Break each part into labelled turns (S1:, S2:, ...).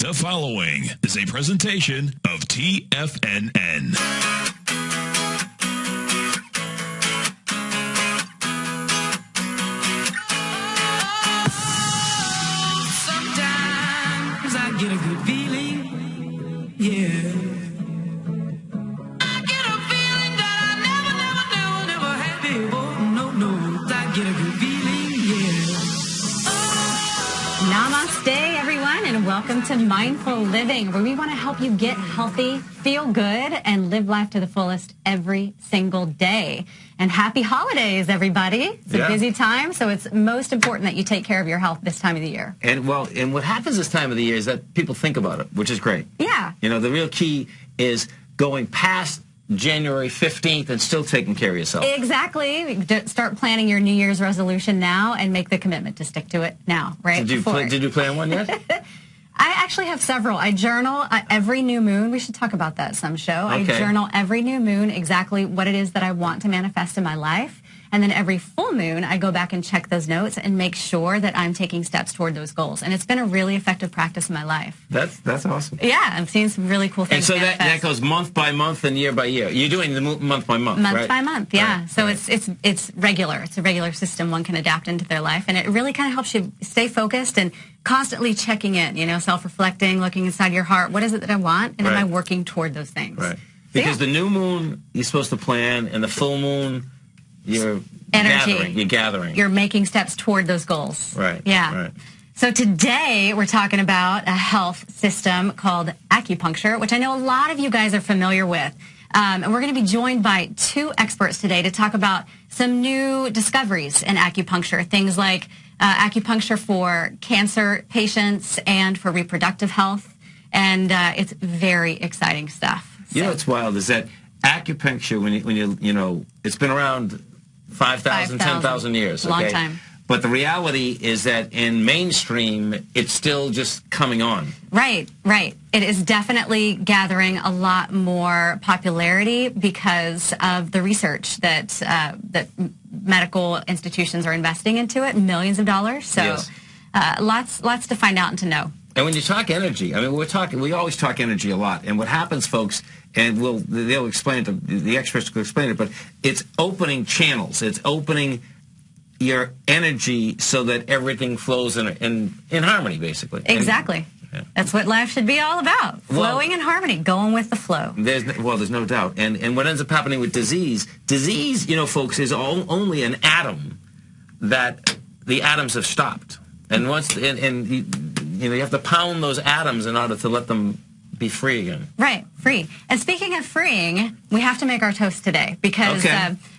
S1: The following is a presentation of TFNN.
S2: Sometimes I get a good feeling, yeah. I get a feeling that I never had before. No, I get a good feeling, yeah.
S3: Namaste, everyone, and welcome to Mindful Living, where we want to help you get healthy, feel good, and live life to the fullest every single day. And happy holidays, everybody. It's a busy time, so it's most important that you take care of your health this time of the year.
S4: And what happens this time of the year is that people think about it, which is great.
S3: Yeah.
S4: You know, the real key is going past January 15th and still taking care of yourself.
S3: Exactly. Start planning your New Year's resolution now and make the commitment to stick to it now, right?
S4: Did you plan one yet?
S3: I actually have several. I journal every new moon. We should talk about that some show.
S4: Okay.
S3: I journal every new moon exactly what it is that I want to manifest in my life. And then every full moon, I go back and check those notes and make sure that I'm taking steps toward those goals. And it's been a really effective practice in my life.
S4: That's awesome.
S3: Yeah, I'm seeing some really cool things.
S4: And so that goes month by month and year by year. You're doing the month by month,
S3: month
S4: right?
S3: by month, yeah.
S4: Right.
S3: So it's regular. It's a regular system one can adapt into their life, and it really kind of helps you stay focused and constantly checking in. You know, self-reflecting, looking inside your heart. What is it that I want, and am I working toward those things?
S4: Right. Because the new moon you're supposed to plan, and the full moon you're gathering.
S3: You're making steps toward those goals.
S4: Right.
S3: Yeah.
S4: Right.
S3: So today we're talking about a health system called acupuncture, which I know a lot of you guys are familiar with. And we're going to be joined by two experts today to talk about some new discoveries in acupuncture, things like acupuncture for cancer patients and for reproductive health. And it's very exciting stuff.
S4: You know what's wild is that acupuncture, when you it's been around 5,000, 10,000 years. Okay?
S3: Long time.
S4: But the reality is that in mainstream, it's still just coming on.
S3: Right. It is definitely gathering a lot more popularity because of the research that medical institutions are investing into it, millions of dollars. So
S4: yes.
S3: Lots to find out and to know.
S4: And when you talk energy, I mean, we always talk energy a lot. And what happens, folks, and they'll explain it, the experts will explain it, but it's opening channels. It's opening your energy so that everything flows in harmony, basically.
S3: Exactly. That's what life should be all about. Flowing in harmony, going with the flow.
S4: There's no doubt. And what ends up happening with disease, folks, is only an atom that the atoms have stopped. And you have to pound those atoms in order to let them be free again. Right,
S3: free. And speaking of freeing, we have to make our toast today because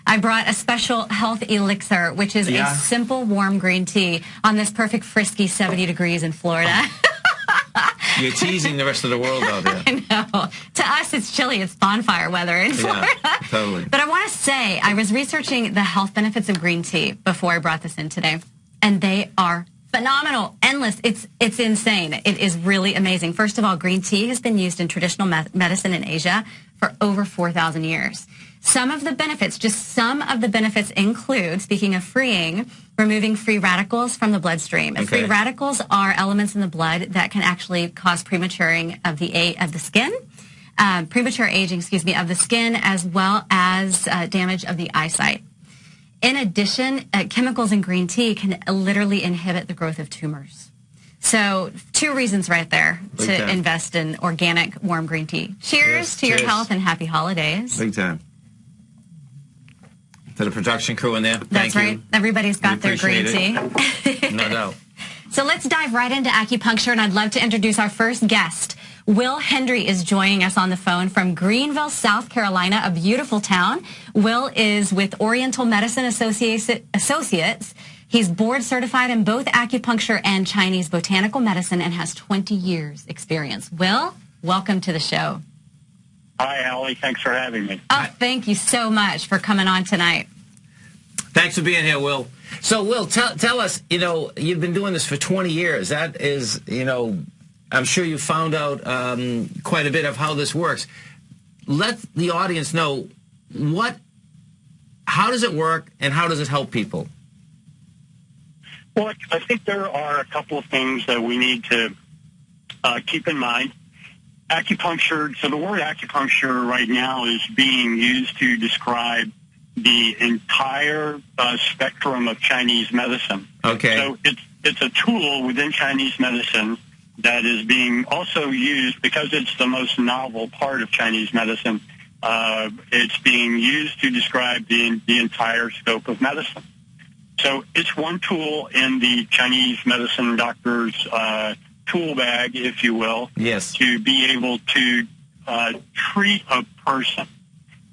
S3: I brought a special health elixir, which is a simple warm green tea on this perfect frisky 70 degrees in Florida.
S4: You're teasing the rest of the world out there.
S3: I know. To us, it's chilly. It's bonfire weather in Florida.
S4: Yeah, totally.
S3: But I want to say, I was researching the health benefits of green tea before I brought this in today, and they are phenomenal, endless. It's insane. It is really amazing. First of all, green tea has been used in traditional medicine in Asia for over 4,000 years. Some of the benefits include, speaking of freeing, removing free radicals from the bloodstream. And free radicals are elements in the blood that can actually cause premature aging of the skin, as well as damage of the eyesight. In addition, chemicals in green tea can literally inhibit the growth of tumors. So, two reasons right there to invest in organic warm green tea. Cheers to your health and happy holidays.
S4: Big time. To the production crew in there.
S3: That's right. Everybody's got their green tea.
S4: No doubt.
S3: So let's dive right into acupuncture, and I'd love to introduce our first guest. Will Hendry is joining us on the phone from Greenville, South Carolina, a beautiful town. Will is with Oriental Medicine Associates. He's board certified in both acupuncture and Chinese botanical medicine and has 20 years experience. Will, welcome to the show.
S5: Hi, Allie. Thanks for having me.
S3: Oh, thank you so much for coming on tonight.
S4: Thanks for being here, Will. So, Will, tell us, you've been doing this for 20 years. That is, I'm sure you found out quite a bit of how this works. Let the audience know how does it work and how does it help people?
S5: Well, I think there are a couple of things that we need to keep in mind, acupuncture, so the word acupuncture right now is being used to describe the entire spectrum of Chinese medicine.
S4: Okay.
S5: So it's a tool within Chinese medicine that is being also used because it's the most novel part of Chinese medicine. It's being used to describe the entire scope of medicine. So it's one tool in the Chinese medicine doctor's tool bag, if you will,
S4: Yes.
S5: to be able to treat a person.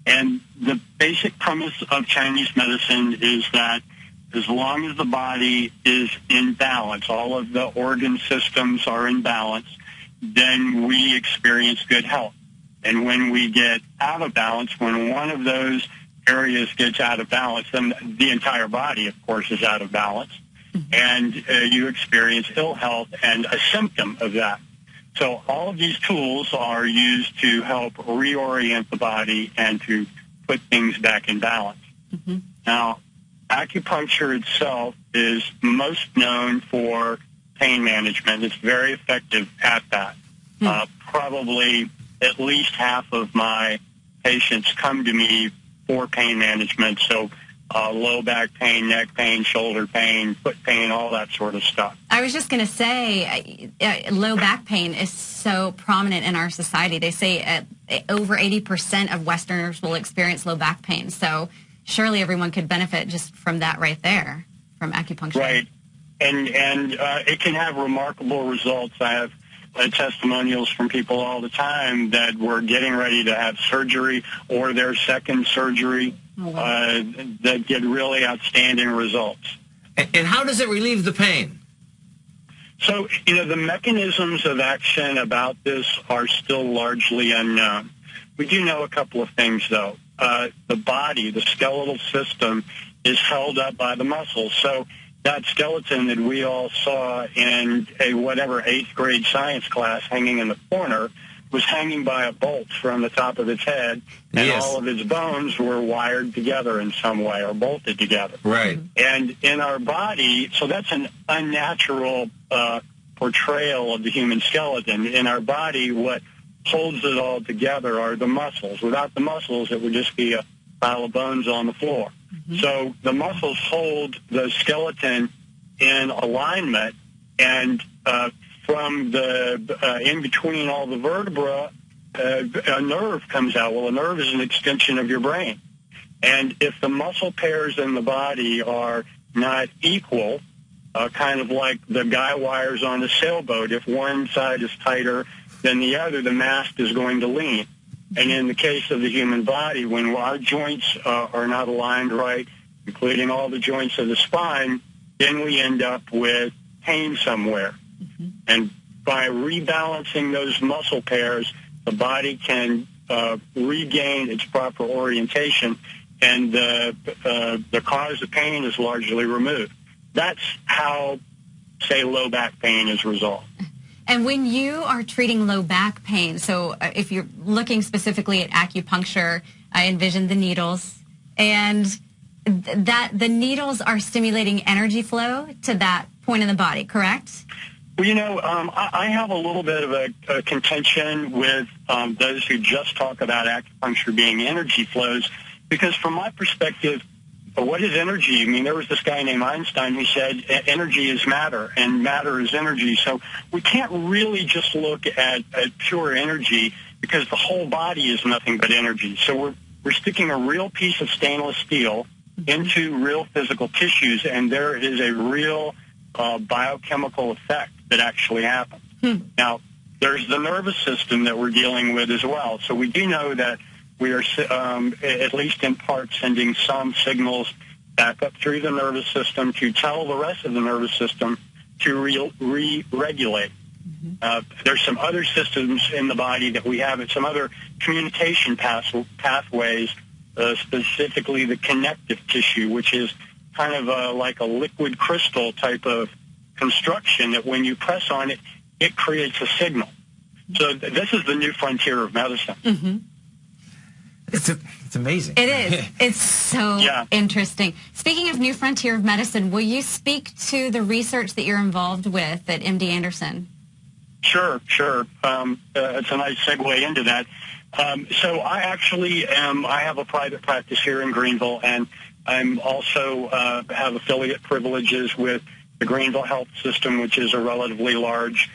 S5: And the basic premise of Chinese medicine is that as long as the body is in balance, all of the organ systems are in balance, then we experience good health. And when we get out of balance, when one of those areas gets out of balance, then the entire body, of course, is out of balance. And you experience ill health and a symptom of that. So all of these tools are used to help reorient the body and to put things back in balance. Now, acupuncture itself is most known for pain management. It's very effective at that. Probably at least half of my patients come to me for pain management, so low back pain, neck pain, shoulder pain, foot pain, all that sort of stuff.
S3: I was just going to say, low back pain is so prominent in our society. They say over 80% of Westerners will experience low back pain. So surely everyone could benefit just from that right there, from acupuncture.
S5: Right. And it can have remarkable results. I have testimonials from people all the time that were getting ready to have surgery or their second surgery that get really outstanding results.
S4: And how does it relieve the pain?
S5: So, the mechanisms of action about this are still largely unknown. We do know a couple of things, though. The body, the skeletal system, is held up by the muscles. So that skeleton that we all saw in a whatever 8th grade science class hanging in the corner was hanging by a bolt from the top of its head, and
S4: Yes.
S5: all of its bones were wired together in some way or bolted together.
S4: Right.
S5: And in our body, so that's an unnatural portrayal of the human skeleton. In our body, what holds it all together are the muscles. Without the muscles, it would just be a pile of bones on the floor. So the muscles hold the skeleton in alignment, and from the in between all the vertebra, a nerve comes out. Well, a nerve is an extension of your brain. And if the muscle pairs in the body are not equal, kind of like the guy wires on a sailboat, if one side is tighter than the other, the mast is going to lean. And in the case of the human body, when our joints are not aligned right, including all the joints of the spine, then we end up with pain somewhere. And by rebalancing those muscle pairs, the body can regain its proper orientation, and the cause of pain is largely removed. That's how, say, low back pain is resolved.
S3: And when you are treating low back pain, so if you're looking specifically at acupuncture, I envision the needles, and that the needles are stimulating energy flow to that point in the body, correct?
S5: Well, I have a little bit of a contention with those who just talk about acupuncture being energy flows, because from my perspective, what is energy? I mean, there was this guy named Einstein who said energy is matter, and matter is energy. So we can't really just look at pure energy, because the whole body is nothing but energy. So we're sticking a real piece of stainless steel into real physical tissues, and there is a real biochemical effect that actually happens. Now, there's the nervous system that we're dealing with as well. So we do know that we are, at least in part, sending some signals back up through the nervous system to tell the rest of the nervous system to re-regulate. There's some other systems in the body that we have, and some other communication pathways, specifically the connective tissue, which is kind of like a liquid crystal type of construction that when you press on it, it creates a signal. So this is the new frontier of medicine.
S4: It's amazing.
S3: It is. It's so interesting. Speaking of new frontier of medicine, will you speak to the research that you're involved with at MD Anderson?
S5: Sure. It's a nice segue into that. So I actually I have a private practice here in Greenville, and I'm also have affiliate privileges with the Greenville Health System, which is a relatively large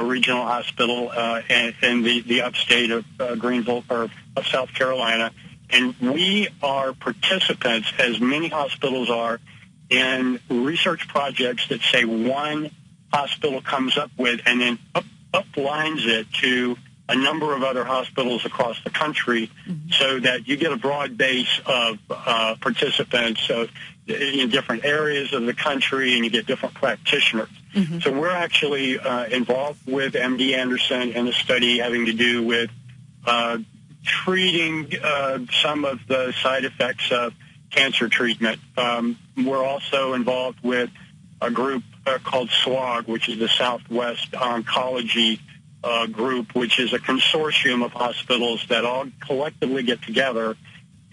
S5: regional hospital in the upstate of Greenville, or of South Carolina. And we are participants, as many hospitals are, in research projects that say one hospital comes up with and then uplines it to a number of other hospitals across the country, so that you get a broad base of participants in different areas of the country, and you get different practitioners. So we're actually involved with MD Anderson in a study having to do with treating some of the side effects of cancer treatment. We're also involved with a group called SWOG, which is the Southwest Oncology group, which is a consortium of hospitals that all collectively get together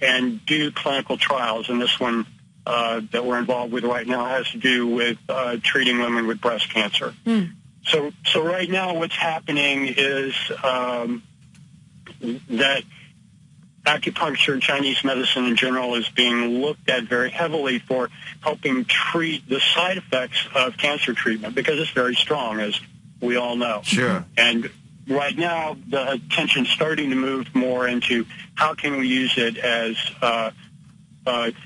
S5: and do clinical trials. And this one that we're involved with right now has to do with treating women with breast cancer. So right now what's happening is that acupuncture, Chinese medicine in general, is being looked at very heavily for helping treat the side effects of cancer treatment, because it's very strong, as we all know.
S4: Sure.
S5: And right now, the attention's starting to move more into how can we use it as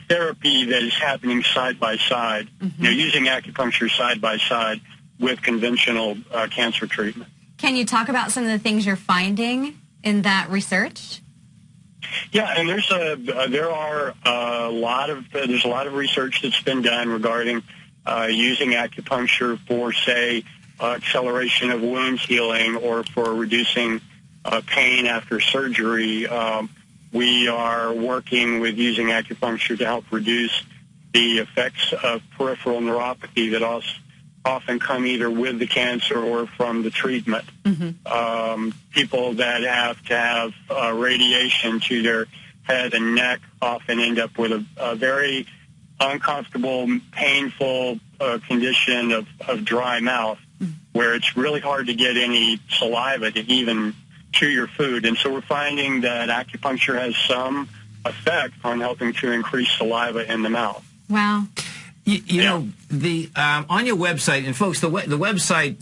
S5: therapy that is happening side by side, using acupuncture side by side with conventional cancer treatment.
S3: Can you talk about some of the things you're finding in that research?
S5: Yeah, and there's a lot of research that's been done regarding using acupuncture for, say, acceleration of wounds healing, or for reducing pain after surgery. We are working with using acupuncture to help reduce the effects of peripheral neuropathy that often come either with the cancer or from the treatment. People that have to have radiation to their head and neck often end up with a very uncomfortable, painful condition of dry mouth, where it's really hard to get any saliva to even chew your food. And so we're finding that acupuncture has some effect on helping to increase saliva in the mouth.
S3: Wow.
S4: You know, the on your website, and folks, the website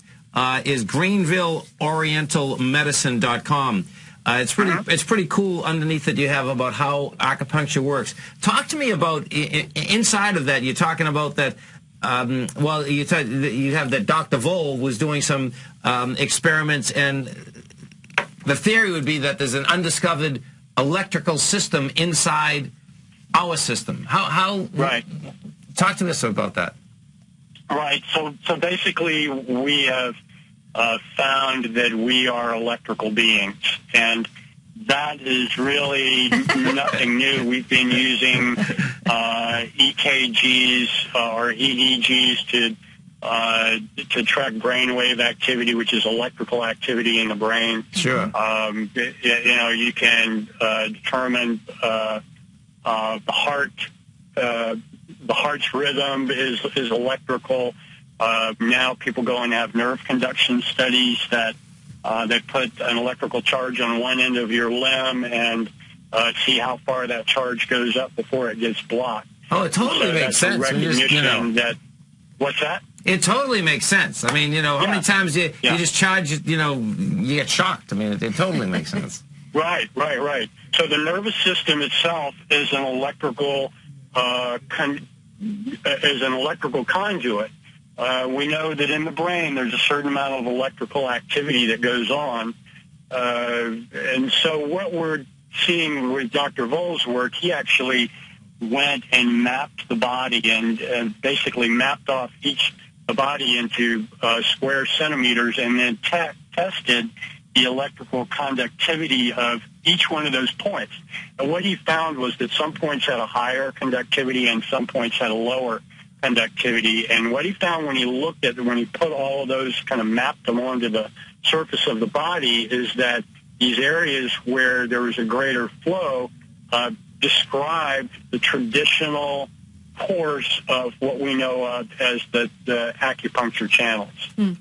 S4: is greenvilleorientalmedicine.com. It's pretty cool underneath that you have about how acupuncture works. Talk to me about inside of that. You're talking about that. You have that Dr. Vole was doing some experiments, and the theory would be that there's an undiscovered electrical system inside our system. How
S5: right?
S4: Talk to us about that.
S5: Right. So basically, we have found that we are electrical beings, and that is really nothing new. We've been using EKGs or EEGs to track brainwave activity, which is electrical activity in the brain.
S4: Sure.
S5: You can determine the heart. The heart's rhythm is electrical. Now people go and have nerve conduction studies that they put an electrical charge on one end of your limb and see how far that charge goes up before it gets blocked.
S4: Oh, it totally makes sense.
S5: That, what's that?
S4: It totally makes sense. I mean, how many times you just charge, you get shocked. I mean, it totally makes sense.
S5: Right. So the nervous system itself is an electrical conduit. We know that in the brain there's a certain amount of electrical activity that goes on. And so what we're seeing with Dr. Vole's work, he actually went and mapped the body and basically mapped off the body into square centimeters, and then tested the electrical conductivity of each one of those points. And what he found was that some points had a higher conductivity and some points had a lower conductivity. And what he found when he put all of those, kind of mapped them onto the surface of the body, is that these areas where there was a greater flow described the traditional course of what we know of as the acupuncture channels.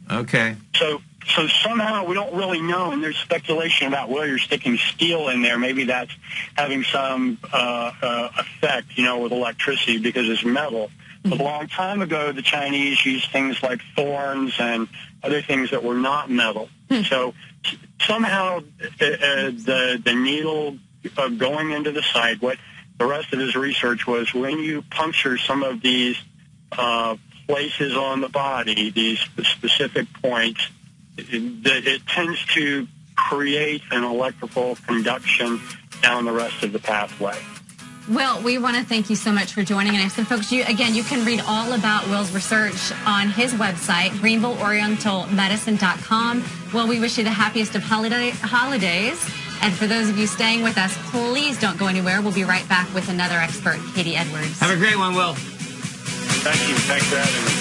S4: Okay.
S5: So So somehow we don't really know, and there's speculation about whether you're sticking steel in there. Maybe that's having some effect, with electricity because it's metal. But a long time ago, the Chinese used things like thorns and other things that were not metal. So somehow the needle going into the site, what the rest of his research was, when you puncture some of these places on the body, these specific points, it tends to create an electrical conduction down the rest of the pathway.
S3: Will, we want to thank you so much for joining us. And folks, you can read all about Will's research on his website, greenvilleorientalmedicine.com. Will, we wish you the happiest of holidays. And for those of you staying with us, please don't go anywhere. We'll be right back with another expert, Katie Edwards.
S4: Have a great one, Will.
S5: Thank you. Thanks for having me.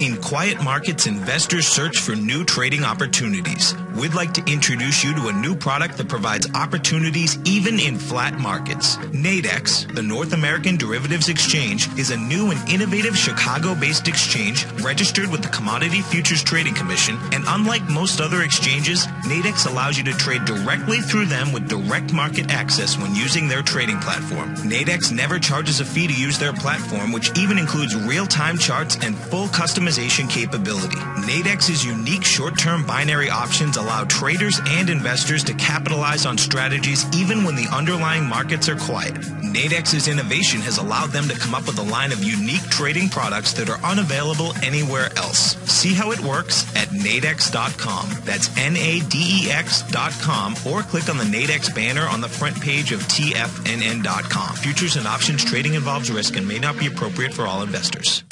S1: In quiet markets, investors search for new trading opportunities. We'd like to introduce you to a new product that provides opportunities even in flat markets. Nadex, the North American Derivatives Exchange, is a new and innovative Chicago-based exchange registered with the Commodity Futures Trading Commission, and unlike most other exchanges, Nadex allows you to trade directly through them with direct market access when using their trading platform. Nadex never charges a fee to use their platform, which even includes real-time charts and full customization capability. Nadex's unique short-term binary options allow traders and investors to capitalize on strategies even when the underlying markets are quiet. Nadex's innovation has allowed them to come up with a line of unique trading products that are unavailable anywhere else. See how it works at nadex.com. That's NADEX.com, or click on the Nadex banner on the front page of TFNN.com. Futures and options trading involves risk and may not be appropriate for all investors.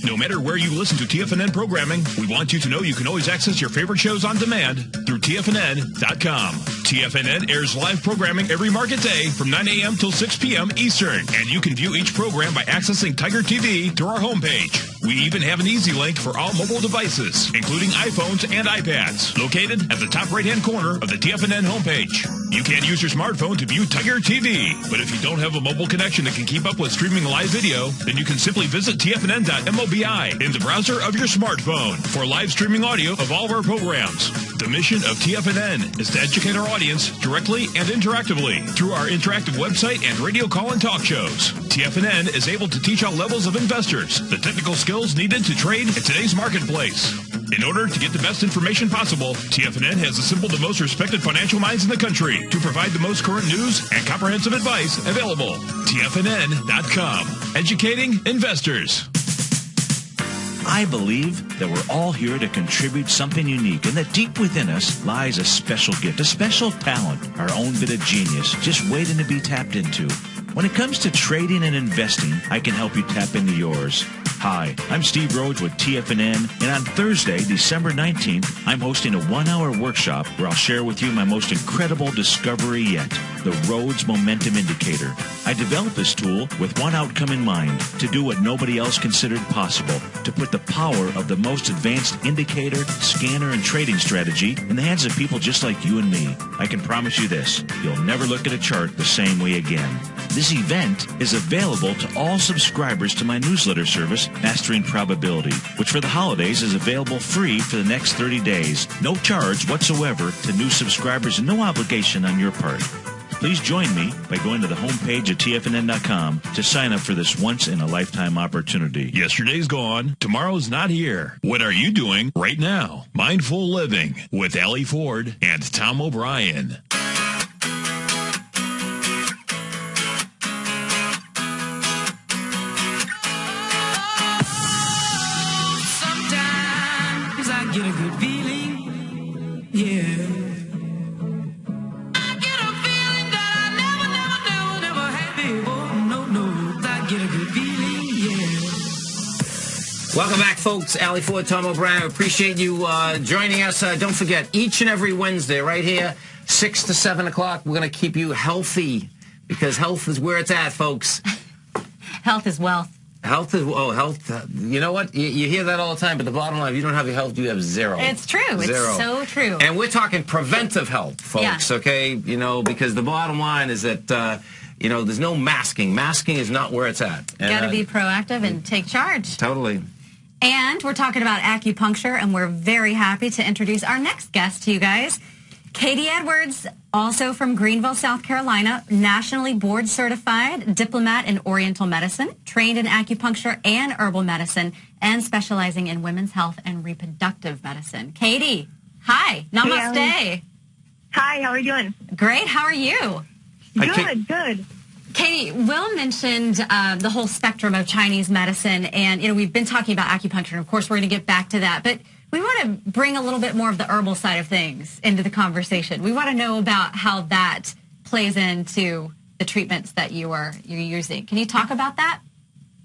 S6: No matter where you listen to TFNN programming, we want you to know you can always access your favorite shows on demand through TFNN.com. TFNN airs live programming every market day from 9 a.m. till 6 p.m. Eastern, and you can view each program by accessing Tiger TV through our homepage. We even have an easy link for all mobile devices, including iPhones and iPads, located at the top right-hand corner of the TFNN homepage. You can use your smartphone to view Tiger TV, but if you don't have a mobile connection that can keep up with streaming live video, then you can simply visit TFNN.mobi in the browser of your smartphone for live streaming audio of all of our programs. The mission of TFNN is to educate our audience directly and interactively through our interactive website and radio call and talk shows. TFNN is able to teach all levels of investors the technical skills needed to trade in today's marketplace. In order to get the best information possible, TFNN has assembled the most respected financial minds in the country to provide the most current news and comprehensive advice available. TFNN.com. Educating investors.
S7: I believe that we're all here to contribute something unique, and that deep within us lies a special gift, a special talent, our own bit of genius, just waiting to be tapped into. When it comes to trading and investing, I can help you tap into yours. Hi, I'm Steve Rhodes with TFNN, and on Thursday, December 19th, I'm hosting a 1-hour workshop where I'll share with you my most incredible discovery yet, the Rhodes Momentum Indicator. I developed this tool with one outcome in mind, to do what nobody else considered possible, to put the power of the most advanced indicator, scanner, and trading strategy in the hands of people just like you and me. I can promise you this, you'll never look at a chart the same way again. This event is available to all subscribers to my newsletter service, Mastering Probability, which for the holidays is available free for the next 30 days. No charge whatsoever to new subscribers and no obligation on your part. Please join me by going to the homepage at TFNN.com to sign up for this once-in-a-lifetime opportunity.
S6: Yesterday's gone. Tomorrow's not here. What are you doing right now? Mindful Living with Allie Ford and Tom O'Brien.
S2: Sometimes I get a good feeling, yeah.
S4: Welcome back, folks. Allie Ford, Tom O'Brien. Appreciate you joining us. Don't forget, each and every Wednesday, right here, 6 to 7 o'clock, we're going to keep you healthy, because health is where it's at, folks.
S3: Health is wealth.
S4: Health is, health. You know what? You hear that all the time, but the bottom line, if you don't have your health, you have zero.
S3: It's true.
S4: Zero.
S3: It's so true.
S4: And we're talking preventive health, folks,
S3: Yeah.
S4: okay? You know, because the bottom line is that there's no masking. Masking is not where it's at.
S3: Got to be proactive and take charge.
S4: Totally.
S3: And we're talking about acupuncture, and we're very happy to introduce our next guest to you guys. Katie Edwards, also from Greenville, South Carolina, nationally board certified diplomat in Oriental medicine, trained in acupuncture and herbal medicine, and specializing in women's health and reproductive medicine. Katie, hi. Namaste.
S8: Hey, hi, how are you doing?
S3: Great. How are you?
S8: Good.
S3: Katie, Will mentioned the whole spectrum of Chinese medicine, and we've been talking about acupuncture, and of course we're going to get back to that, but we want to bring a little bit more of the herbal side of things into the conversation. We want to know about how that plays into the treatments that you're using. Can you talk about that?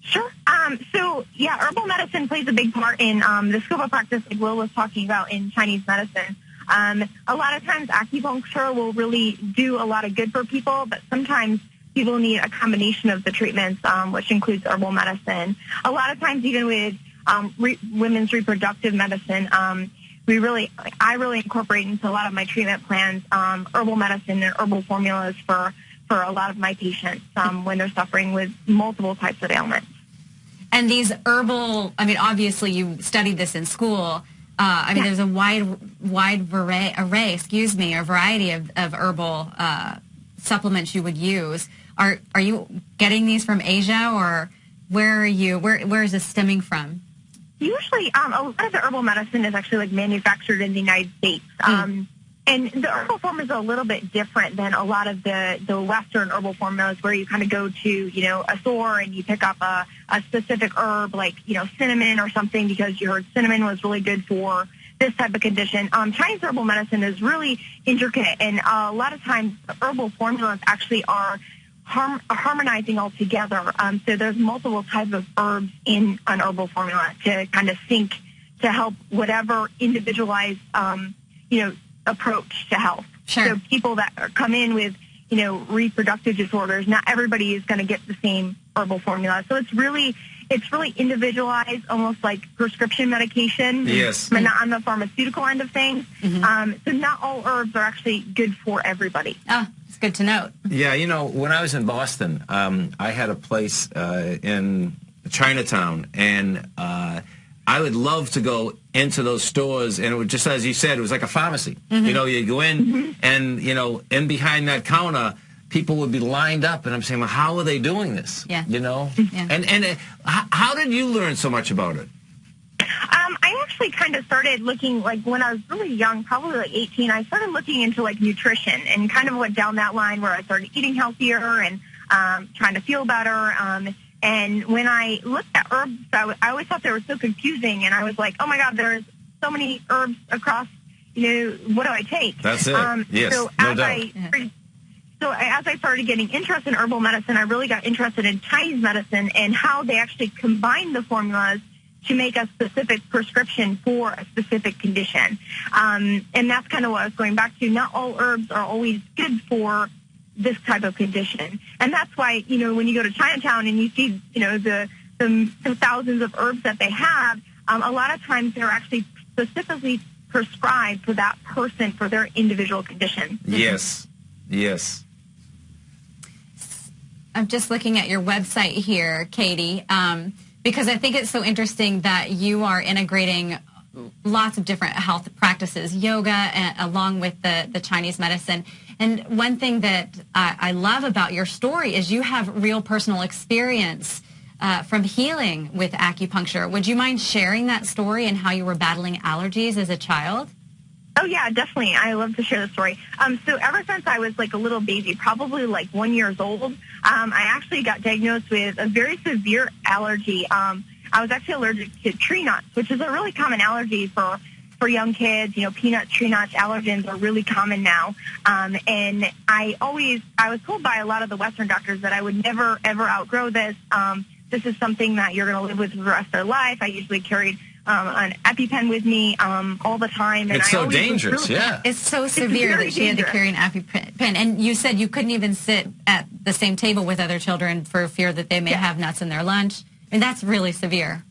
S8: Sure. Herbal medicine plays a big part in the scope of practice like Will was talking about in Chinese medicine. A lot of times acupuncture will really do a lot of good for people, but sometimes people need a combination of the treatments, which includes herbal medicine. A lot of times even with women's reproductive medicine, I really incorporate into a lot of my treatment plans herbal medicine and herbal formulas for a lot of my patients when they're suffering with multiple types of ailments.
S3: And these herbal, obviously you studied this in school. There's a wide variety of herbal supplements you would use. Are you getting these from Asia, or where is this stemming from?
S8: Usually, a lot of the herbal medicine is actually manufactured in the United States. And the herbal form is a little bit different than a lot of the Western herbal formulas where you kind of go to, a store and you pick up a specific herb like, cinnamon or something because you heard cinnamon was really good for this type of condition. Chinese herbal medicine is really intricate, and a lot of times the herbal formulas actually are harmonizing all together. So there's multiple types of herbs in an herbal formula to kind of sync to help whatever individualized, approach to health.
S3: Sure.
S8: So people that come in with, reproductive disorders, not everybody is going to get the same herbal formula. So it's really individualized, almost like prescription medication.
S4: Yes.
S8: But not on the pharmaceutical end of things. Mm-hmm. So not all herbs are actually good for everybody.
S3: Oh, it's good to note.
S4: Yeah, when I was in Boston, I had a place in Chinatown, and I would love to go into those stores, and it would, just as you said, it was like a pharmacy. Mm-hmm. You go in, and, in behind that counter, people would be lined up, and I'm saying, well, how are they doing this?
S3: Yeah.
S4: Yeah. And how did you learn so much about it?
S8: I actually kind of started looking, when I was really young, probably 18, I started looking into, nutrition and kind of went down that line where I started eating healthier and trying to feel better. And when I looked at herbs, I always thought they were so confusing, and I was like, oh, my God, there's so many herbs across, what do I take?
S4: That's it. Yes,
S8: so
S4: no doubt.
S8: As I started getting interested in herbal medicine, I really got interested in Chinese medicine and how they actually combine the formulas to make a specific prescription for a specific condition. And that's kind of what I was going back to. Not all herbs are always good for this type of condition. And that's why, when you go to Chinatown and you see, the thousands of herbs that they have, a lot of times they're actually specifically prescribed for that person for their individual condition.
S4: Yes.
S3: I'm just looking at your website here, Katie, because I think it's so interesting that you are integrating lots of different health practices, yoga, along with the Chinese medicine. And one thing that I love about your story is you have real personal experience from healing with acupuncture. Would you mind sharing that story and how you were battling allergies as a child?
S8: Oh, yeah, definitely. I love to share the story. So ever since I was a little baby, probably 1 year old, I actually got diagnosed with a very severe allergy. I was actually allergic to tree nuts, which is a really common allergy for young kids. Peanuts, tree nuts, allergens are really common now. And I was told by a lot of the Western doctors that I would never, ever outgrow this. This is something that you're going to live with for the rest of their life. I usually carried an EpiPen with me all the time. And
S4: it's so dangerous, yeah.
S3: It's so severe that she had to carry an EpiPen. And you said you couldn't even sit at the same table with other children for fear that they may have nuts in their lunch. I mean, that's really severe.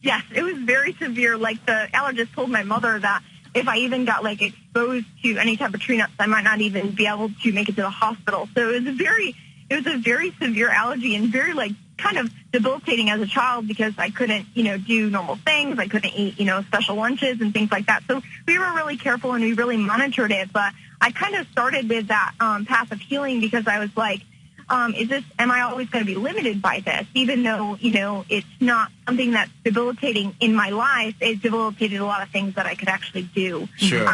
S8: Yes, it was very severe. The allergist told my mother that if I even got exposed to any type of tree nuts, I might not even be able to make it to the hospital. So it was very, it was a very severe allergy and very like kind of debilitating as a child because I couldn't, do normal things. I couldn't eat, special lunches and things like that. So we were really careful and we really monitored it. But I kind of started with that path of healing because I was like, am I always going to be limited by this? Even though, it's not something that's debilitating in my life, it debilitated a lot of things that I could actually do.
S4: Sure.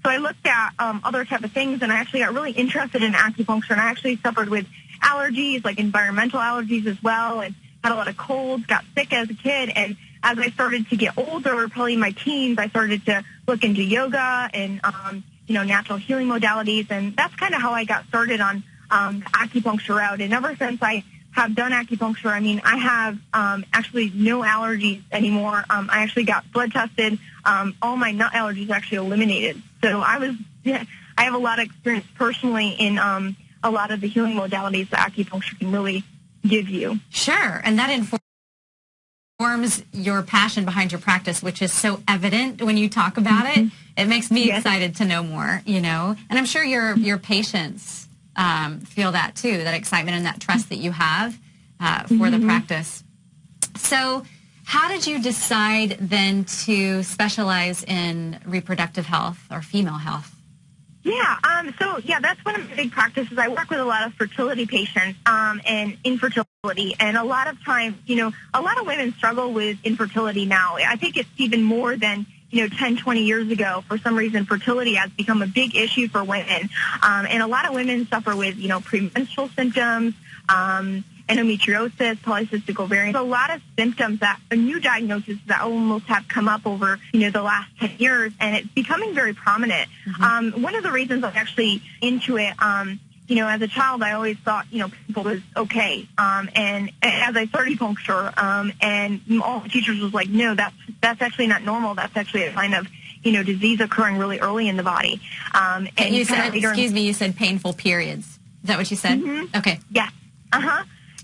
S8: So I looked at other type of things, and I actually got really interested in acupuncture, and I actually suffered with allergies, like environmental allergies as well, and had a lot of colds, got sick as a kid, and as I started to get older, probably in my teens, I started to look into yoga and, natural healing modalities, and that's kind of how I got started on the acupuncture route. And ever since I have done acupuncture, I have actually no allergies anymore. I actually got blood tested. All my nut allergies actually eliminated. So I have a lot of experience personally in a lot of the healing modalities that acupuncture can really give you.
S3: Sure, and that informs your passion behind your practice, which is so evident when you talk about it. It makes me excited to know more, and I'm sure your patients feel that too, that excitement and that trust that you have for the practice. So how did you decide then to specialize in reproductive health or female health?
S8: Yeah, that's one of the big practices. I work with a lot of fertility patients and infertility, and a lot of times, a lot of women struggle with infertility now. I think it's even more than 10, 20 years ago. For some reason, fertility has become a big issue for women. And a lot of women suffer with, premenstrual symptoms, endometriosis, polycystic ovarian. There's a lot of symptoms that new diagnoses that almost have come up over, the last 10 years, and it's becoming very prominent. One of the reasons I'm actually into it, as a child, I always thought, people was okay. And as I started acupuncture, and all the teachers was like, no, that's actually not normal. That's actually a sign of, disease occurring really early in the body. And
S3: you said, you said painful periods. Is that what you said? Okay.
S8: Yes.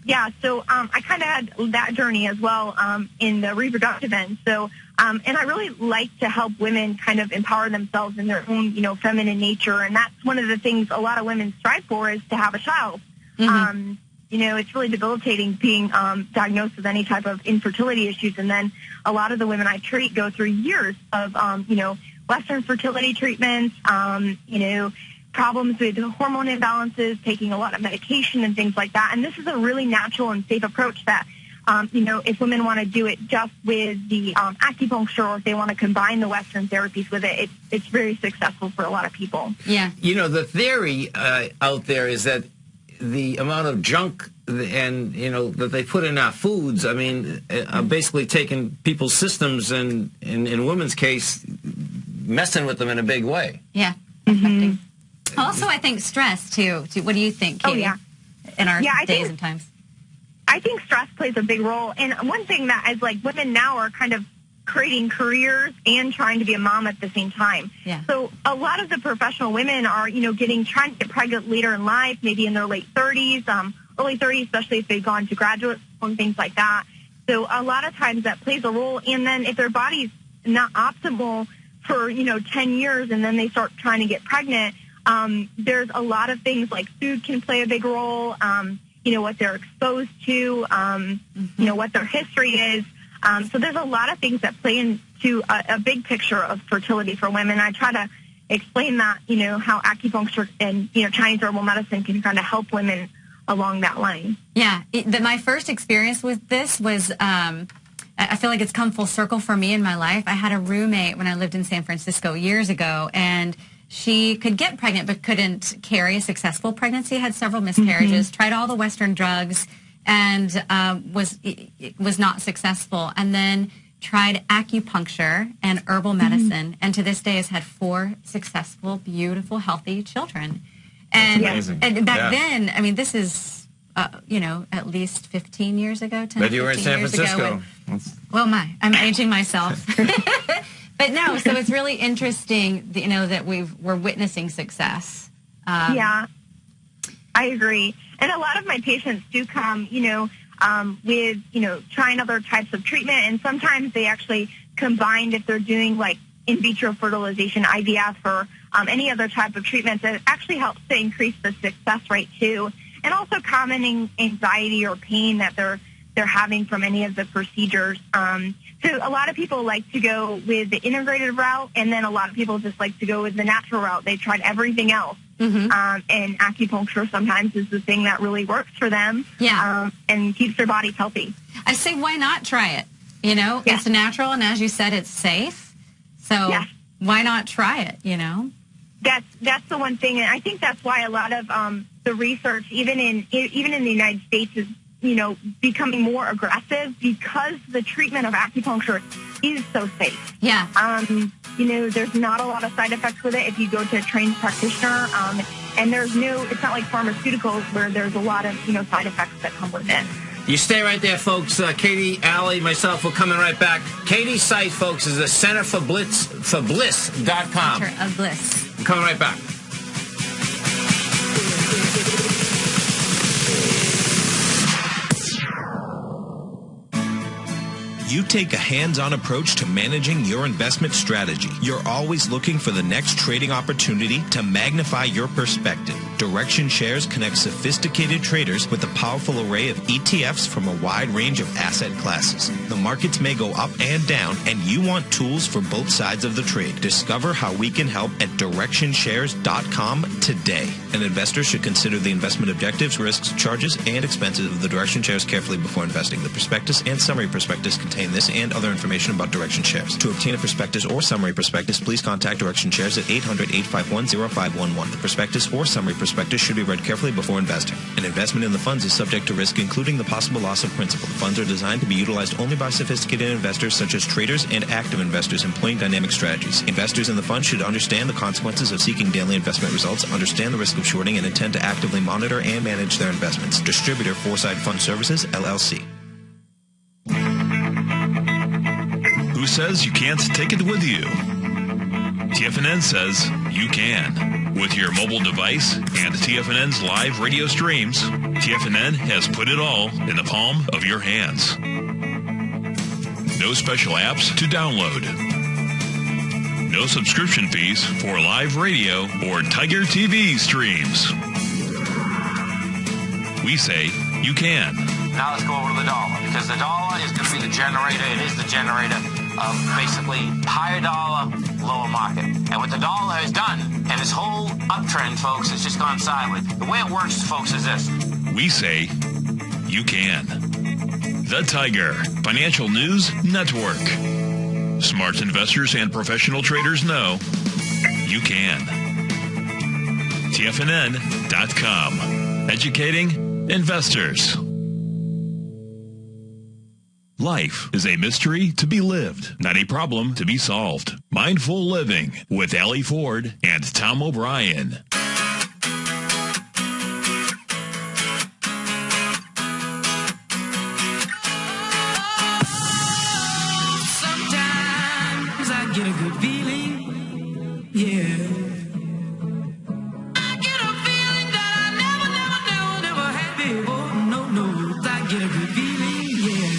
S8: Yeah, so I kind of had that journey as well in the reproductive end. So, and I really like to help women kind of empower themselves in their own, feminine nature. And that's one of the things a lot of women strive for is to have a child. It's really debilitating being diagnosed with any type of infertility issues. And then a lot of the women I treat go through years of, Western fertility treatments, problems with hormone imbalances, taking a lot of medication and things like that. And this is a really natural and safe approach that, if women want to do it just with the acupuncture or if they want to combine the Western therapies with it, it's very successful for a lot of people.
S3: Yeah.
S4: The theory out there is that the amount of junk and, that they put in our foods, are basically taking people's systems and, in women's case, messing with them in a big way.
S3: Yeah. Affecting. Also, I think stress, too. What do you think, Katie?
S8: Oh, yeah.
S3: In our days and times?
S8: I think stress plays a big role. And one thing that is like women now are kind of creating careers and trying to be a mom at the same time.
S3: Yeah.
S8: So a lot of the professional women are, trying to get pregnant later in life, maybe in their late 30s, early 30s, especially if they've gone to graduate school and things like that. So a lot of times that plays a role. And then if their body's not optimal for, 10 years and then they start trying to get pregnant, there's a lot of things like food can play a big role, what they're exposed to, what their history is. So there's a lot of things that play into a big picture of fertility for women. I try to explain that, how acupuncture and, Chinese herbal medicine can kind of help women along that line.
S3: Yeah. My first experience with this was, I feel like it's come full circle for me in my life. I had a roommate when I lived in San Francisco years ago, and she could get pregnant but couldn't carry a successful pregnancy, had several miscarriages, tried all the Western drugs, and was not successful. And then tried acupuncture and herbal medicine, and to this day has had 4 successful, beautiful, healthy children. And, and back then, this is, at least 15 years ago, 10
S4: But you were in San Francisco.
S3: I'm aging myself. But no, so it's really interesting, that we're witnessing success.
S8: Yeah, I agree. And a lot of my patients do come, with, trying other types of treatment. And sometimes they actually combine if they're doing like in vitro fertilization, IVF, or any other type of treatment that actually helps to increase the success rate too. and also common anxiety or pain that they're having from any of the procedures. So a lot of people like to go with the integrated route, and then a lot of people just like to go with the natural route. They've tried everything else. And acupuncture sometimes is the thing that really works for them and keeps their bodies healthy.
S3: I say, why not try it? You know, it's natural, and as you said, it's safe. So why not try it, you know?
S8: That's the one thing, and I think that's why a lot of the research, even in the United States, is becoming more aggressive because the treatment of acupuncture is so safe.
S3: Yeah.
S8: There's not a lot of side effects with it if you go to a trained practitioner, and it's not like pharmaceuticals where there's a lot of side effects that come with it.
S4: You stay right there, folks. Katie, Allie, myself, we're coming right back. Katie's site, folks, is the Center for Bliss.com.
S3: Center of Bliss.
S4: I'm coming right back.
S1: You take a hands-on approach to managing your investment strategy. You're always looking for the next trading opportunity to magnify your perspective. Direction Shares connects sophisticated traders with a powerful array of ETFs from a wide range of asset classes. The markets may go up and down, and you want tools for both sides of the trade. Discover how we can help at DirectionShares.com today. An investor should consider the investment objectives, risks, charges, and expenses of the Direction Shares carefully before investing. The prospectus and summary prospectus contain this and other information about Direction Shares. To obtain a prospectus or summary prospectus, please contact Direction Shares at 800-851-0511. The prospectus or summary prospectus should be read carefully before investing. An investment in the funds is subject to risk, including the possible loss of principal. The funds are designed to be utilized only by sophisticated investors such as traders and active investors employing dynamic strategies. Investors in the fund should understand the consequences of seeking daily investment results, understand the risk of shorting, and intend to actively monitor and manage their investments. Distributor Foresight Fund Services, LLC.
S6: Who says you can't take it with you? TFNN says you can. With your mobile device and TFNN's live radio streams, TFNN has put it all in the palm of your hands. No special apps to download. No subscription fees for live radio or Tiger TV streams. We say you can.
S4: Now let's go over to the dollar, because the dollar is going to be the generator. It is the generator of basically higher dollar, lower market. And what the dollar has done, and this whole uptrend, folks, has just gone sideways. The way it works, folks, is this.
S6: We say you can. The Tiger Financial News Network. Smart investors and professional traders know you can. TFNN.com. Educating investors. Life is a mystery to be lived, not a problem to be solved. Mindful Living with Allie Ford and Tom O'Brien.
S2: Sometimes I get a good feeling, yeah. I get a feeling that I never had before. No, I get a good feeling, yeah.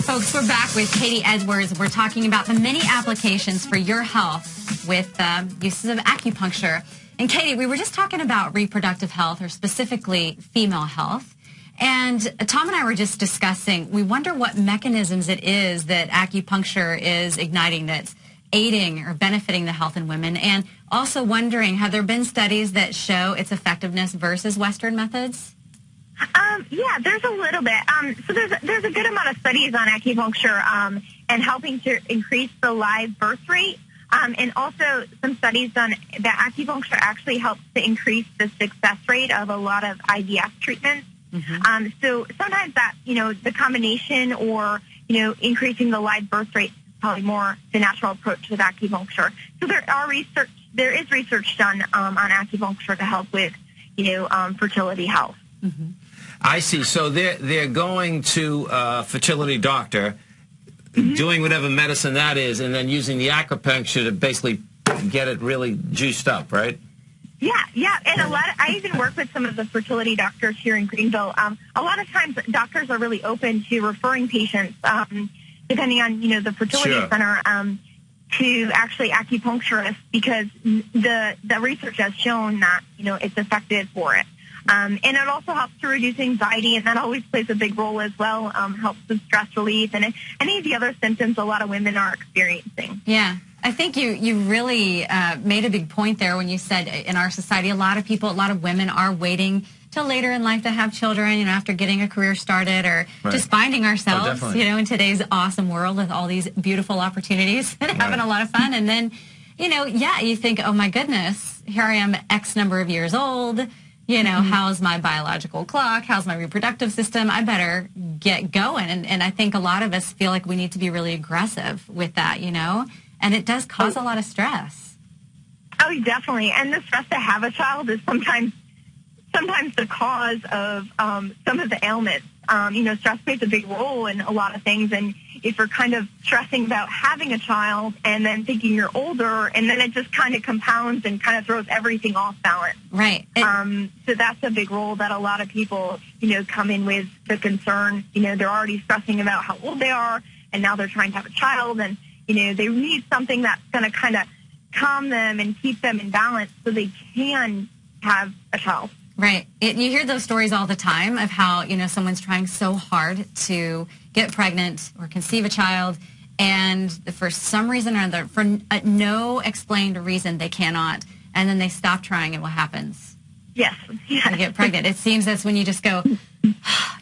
S3: Folks, we're back with Katie Edwards. We're talking about the many applications for your health with uses of acupuncture. And Katie, we were just talking about reproductive health, or specifically female health. And Tom and I were just discussing, we wonder what mechanisms it is that acupuncture is igniting, that's aiding or benefiting the health in women. And also wondering, have there been studies that show its effectiveness versus Western methods?
S8: Yeah, there's a little bit. So there's a good amount of studies on acupuncture and helping to increase the live birth rate. And also some studies done that acupuncture actually helps to increase the success rate of a lot of IVF treatments. Mm-hmm. So sometimes that, the combination or, increasing the live birth rate is probably more the natural approach with acupuncture. So there is research done on acupuncture to help with, fertility health.
S3: Mm-hmm.
S4: I see. So they're going to a fertility doctor, mm-hmm. doing whatever medicine that is, and then using the acupuncture to basically get it really juiced up, right?
S8: Yeah, and I even work with some of the fertility doctors here in Greenville. A lot of times, doctors are really open to referring patients, depending on the fertility
S4: Sure.
S8: center, to actually acupuncturists, because the research has shown that it's effective for it. And it also helps to reduce anxiety, and that always plays a big role as well, helps with stress relief and any of the other symptoms a lot of women are experiencing.
S3: Yeah. I think you really made a big point there when you said in our society, a lot of women are waiting till later in life to have children, after getting a career started or just finding ourselves, in today's awesome world with all these beautiful opportunities and having a lot of fun. And then, you think, oh my goodness, here I am X number of years old. How's my biological clock? How's my reproductive system? I better get going. And I think a lot of us feel like we need to be really aggressive with that, and it does cause a lot of stress.
S8: Oh, definitely. And the stress to have a child is sometimes the cause of some of the ailments. Stress plays a big role in a lot of things. And if you're kind of stressing about having a child and then thinking you're older, and then it just kind of compounds and kind of throws everything off balance.
S3: Right.
S8: So that's a big role that a lot of people, come in with the concern. They're already stressing about how old they are, and now they're trying to have a child. And, they need something that's going to kind of calm them and keep them in balance so they can have a child.
S3: Right. You hear those stories all the time of how, someone's trying so hard to get pregnant or conceive a child, and for some reason or another, for no explained reason, they cannot, and then they stop trying, and what happens?
S8: Yes.
S3: They get pregnant. It seems that's when you just go,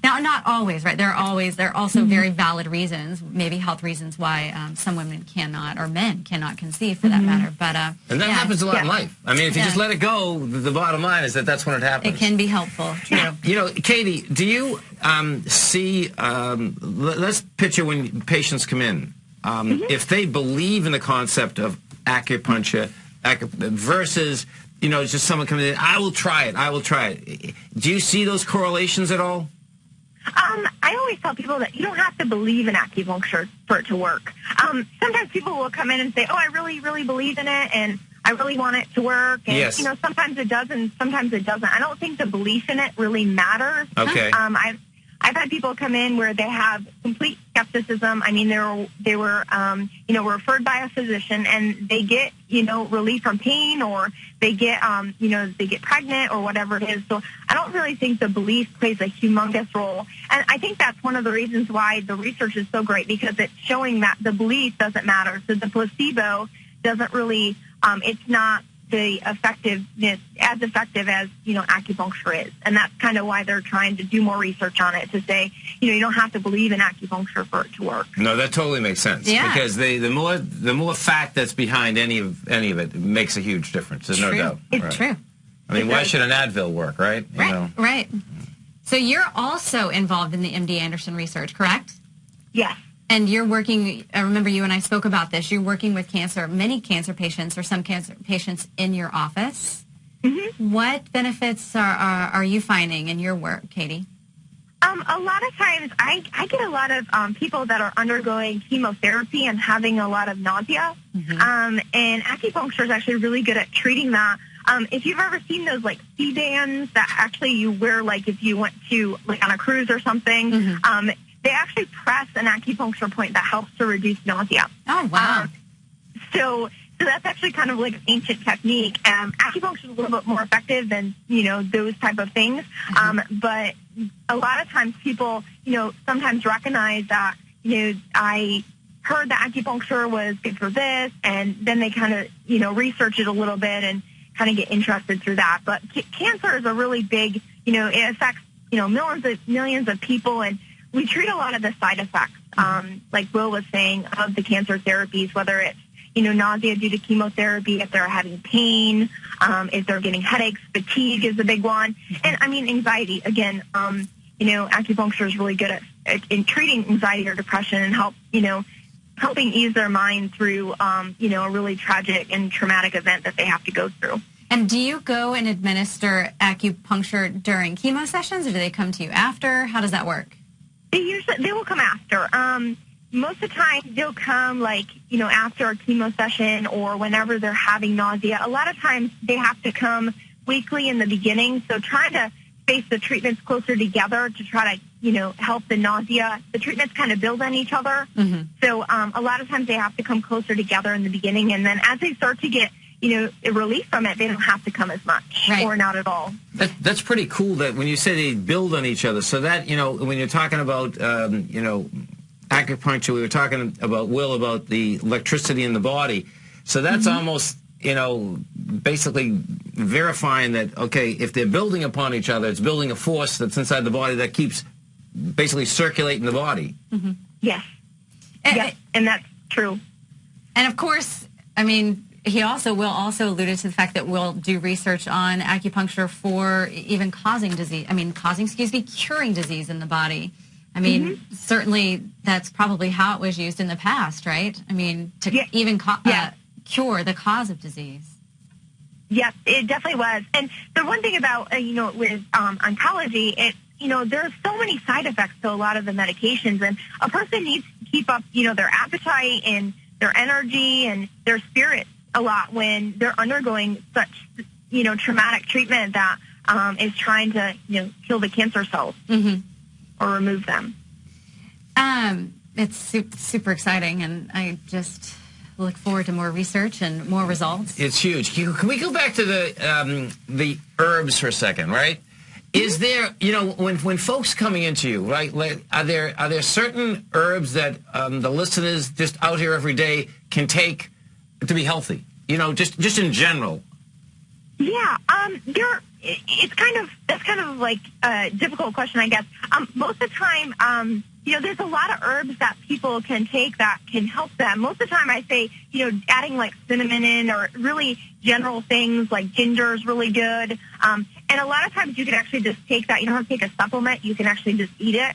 S3: now, not always, right? There are also very valid reasons, maybe health reasons why some women cannot, or men cannot conceive for that matter. But
S4: and that happens a lot in life. I mean, if you just let it go, the bottom line is that's when it happens.
S3: It can be helpful. True.
S4: Katie, do you see, let's picture when patients come in, if they believe in the concept of acupuncture versus, just someone coming in, I will try it. Do you see those correlations at all?
S8: I always tell people that you don't have to believe in acupuncture for it to work. Sometimes people will come in and say, oh, I really, really believe in it, and I really want it to work. And, sometimes it does and sometimes it doesn't. I don't think the belief in it really matters.
S4: Okay.
S8: I've had people come in where they have complete skepticism. I mean, they were referred by a physician, and they get, relief from pain, or they get, they get pregnant or whatever it is. So I don't really think the belief plays a humongous role. And I think that's one of the reasons why the research is so great, because it's showing that the belief doesn't matter. So the placebo doesn't really, it's not the effectiveness as effective as acupuncture is, and that's kind of why they're trying to do more research on it, to say you don't have to believe in acupuncture for it to work.
S4: No, that totally makes sense. Because the more fact that's behind any of it makes a huge difference. There's no doubt.
S3: It's true.
S4: I mean, why should an Advil work, right?
S3: Right. So you're also involved in the MD Anderson research, correct?
S8: Yes.
S3: And you're working, I remember you and I spoke about this, you're working with many cancer patients, or some cancer patients in your office. Mm-hmm. What benefits are you finding in your work, Katie?
S8: A lot of times I get a lot of people that are undergoing chemotherapy and having a lot of nausea. Mm-hmm. And acupuncture is actually really good at treating that. If you've ever seen those C-bands that actually you wear if you went to on a cruise or something, mm-hmm. They actually press an acupuncture point that helps to reduce nausea.
S3: Oh, wow.
S8: So that's actually kind of an ancient technique. Acupuncture is a little bit more effective than, those type of things. Mm-hmm. But a lot of times people, sometimes recognize that, I heard that acupuncture was good for this, and then they kind of, research it a little bit and kind of get interested through that. But cancer is a really big, it affects, millions of people, and we treat a lot of the side effects, like Will was saying, of the cancer therapies, whether it's, nausea due to chemotherapy, if they're having pain, if they're getting headaches, fatigue is a big one. And, anxiety, again, acupuncture is really good at in treating anxiety or depression and helping ease their mind through, a really tragic and traumatic event that they have to go through.
S3: And do you go and administer acupuncture during chemo sessions, or do they come to you after? How does that work?
S8: They will come after. Most of the time, they'll come after a chemo session or whenever they're having nausea. A lot of times, they have to come weekly in the beginning. So trying to space the treatments closer together to try to, help the nausea. The treatments kind of build on each other. Mm-hmm. So a lot of times they have to come closer together in the beginning. And then as they start to get, relief from it, they don't have to come as much or not at all.
S4: That's pretty cool that when you say they build on each other, so that, when you're talking about, acupuncture, we were talking about, about the electricity in the body. So that's almost, basically verifying that, okay, if they're building upon each other, it's building a force that's inside the body that keeps basically circulating the body.
S8: Mm-hmm. Yes. And that's true.
S3: And of course, I mean, he will also alluded to the fact that we'll do research on acupuncture for even curing disease in the body. I mean, certainly that's probably how it was used in the past, right? I mean, to even cure the cause of disease.
S8: Yes, it definitely was. And the one thing about, with oncology, there's so many side effects to a lot of the medications, and a person needs to keep up, their appetite and their energy and their spirit a lot when they're undergoing such, traumatic treatment that is trying to, kill the cancer cells or remove them.
S3: It's super exciting, and I just look forward to more research and more results.
S4: It's huge. Can we go back to the herbs for a second, right? Is there, when folks coming into you, right, are there certain herbs that the listeners just out here every day can take to be healthy? Just in general. Yeah,
S8: that's kind of like a difficult question, I guess. Most of the time, there's a lot of herbs that people can take that can help them. Most of the time I say, adding like cinnamon in, or really general things like ginger is really good. And a lot of times you can actually just take that. You don't have to take a supplement. You can actually just eat it,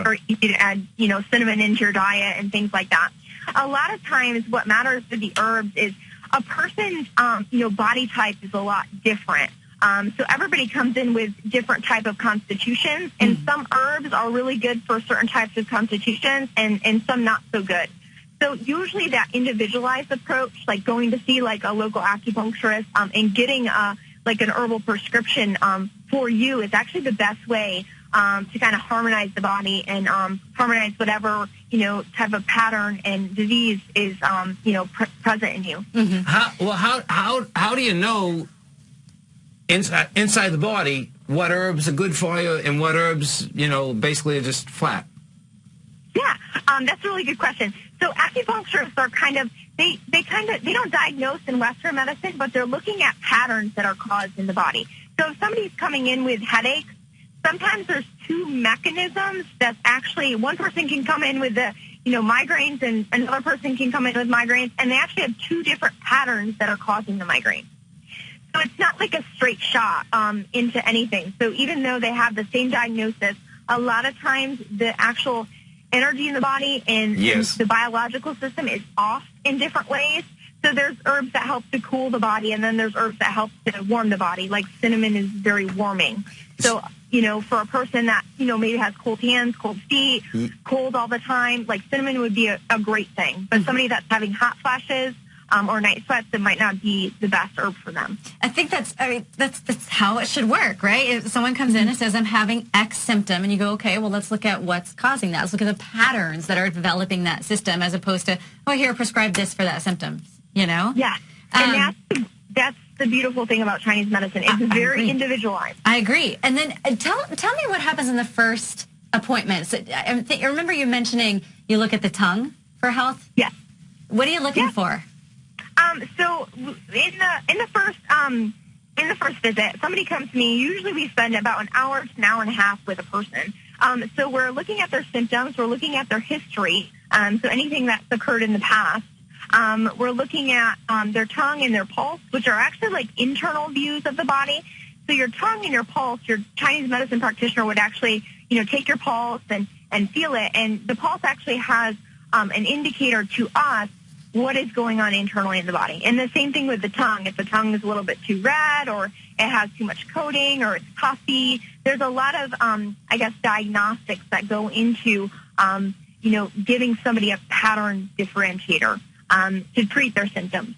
S8: or you can add, cinnamon into your diet and things like that. A lot of times what matters with the herbs is a person's, body type is a lot different. So everybody comes in with different type of constitutions, and some herbs are really good for certain types of constitutions, and some not so good. So usually that individualized approach, like going to see like a local acupuncturist and getting like an herbal prescription for you, is actually the best way to kind of harmonize the body and harmonize whatever type of pattern and disease is present in you.
S4: How do you know inside the body what herbs are good for you and what herbs basically are just flat?
S8: Yeah, that's a really good question. So acupuncturists are they don't diagnose in Western medicine, but they're looking at patterns that are caused in the body. So if somebody's coming in with headaches, sometimes there's two mechanisms that's actually, one person can come in with the migraines, and another person can come in with migraines, and they actually have two different patterns that are causing the migraine. So it's not like a straight shot into anything. So even though they have the same diagnosis, a lot of times the actual energy in the body and the biological system is off in different ways. So there's herbs that help to cool the body, and then there's herbs that help to warm the body, like cinnamon is very warming. So, for a person that, maybe has cold hands, cold feet, cold all the time, like cinnamon would be a great thing. But somebody that's having hot flashes or night sweats, it might not be the best herb for them.
S3: I think that's how it should work, right? If someone comes in and says, I'm having X symptom, and you go, okay, well, let's look at what's causing that. Let's look at the patterns that are developing that system, as opposed to, oh, here, prescribe this for that symptom,
S8: Yeah, and that's the beautiful thing about Chinese medicine. It's very individualized.
S3: I agree. And then tell me what happens in the first appointment. So, I remember you mentioning you look at the tongue for health?
S8: Yes.
S3: What are you looking for?
S8: So in the first visit, somebody comes to me. Usually we spend about an hour to an hour and a half with a person. So we're looking at their symptoms. We're looking at their history. So anything that's occurred in the past. We're looking at their tongue and their pulse, which are actually like internal views of the body. So your tongue and your pulse, your Chinese medicine practitioner would actually, take your pulse and feel it. And the pulse actually has an indicator to us what is going on internally in the body. And the same thing with the tongue. If the tongue is a little bit too red, or it has too much coating, or it's puffy, there's a lot of, diagnostics that go into, giving somebody a pattern differentiator to treat their symptoms.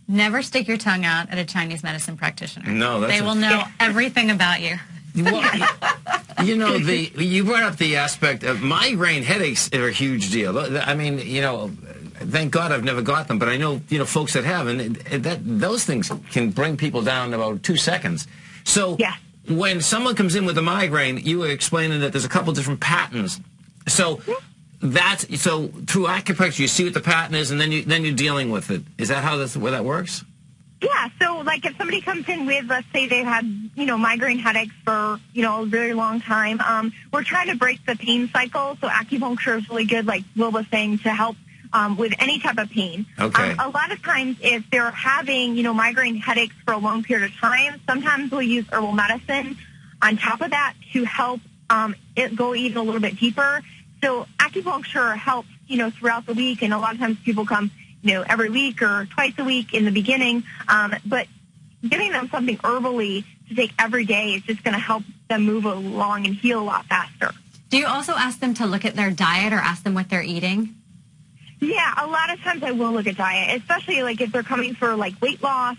S3: Never stick your tongue out at a Chinese medicine practitioner.
S4: No,
S3: they will know everything about you.
S4: Well, you brought up the aspect of migraine headaches are a huge deal. I mean, thank God I've never got them, but I know, folks that have, and those things can bring people down in about 2 seconds. So when someone comes in with a migraine, you were explaining that there's a couple different patterns. So so through acupuncture, you see what the pattern is, and then you're dealing with it. Is that where that works?
S8: Yeah, so like if somebody comes in with, let's say they've had, migraine headaches for, a very long time, we're trying to break the pain cycle. So acupuncture is really good, like Will was saying, to help with any type of pain.
S4: Okay.
S8: A lot of times if they're having, migraine headaches for a long period of time, sometimes we'll use herbal medicine on top of that to help it go even a little bit deeper. So acupuncture helps, throughout the week, and a lot of times people come every week or twice a week in the beginning. But giving them something herbally to take every day is just going to help them move along and heal a lot faster.
S3: Do you also ask them to look at their diet or ask them what they're eating?
S8: Yeah, a lot of times I will look at diet, especially like if they're coming for like weight loss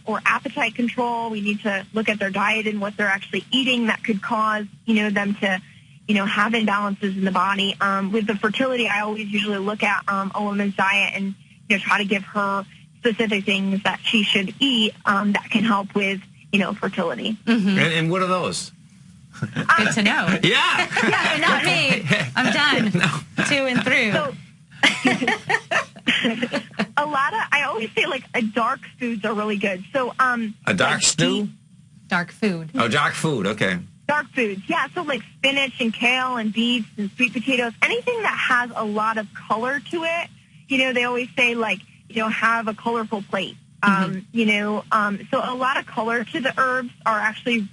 S8: or appetite control. We need to look at their diet and what they're actually eating that could cause, them to have imbalances in the body. With the fertility, I always usually look at a woman's diet and try to give her specific things that she should eat that can help with, fertility.
S3: Mm-hmm.
S4: And what are those?
S3: Good to know.
S4: Yeah.
S3: Yeah, not me. I'm done.
S4: No.
S3: To and through.
S8: So, I always say like dark foods are really good. So
S4: a dark stew?
S3: Dark food.
S4: Oh, dark food. Okay.
S8: Dark foods, yeah. So like spinach and kale and beets and sweet potatoes, anything that has a lot of color to it. They always say like, have a colorful plate. So a lot of color to the herbs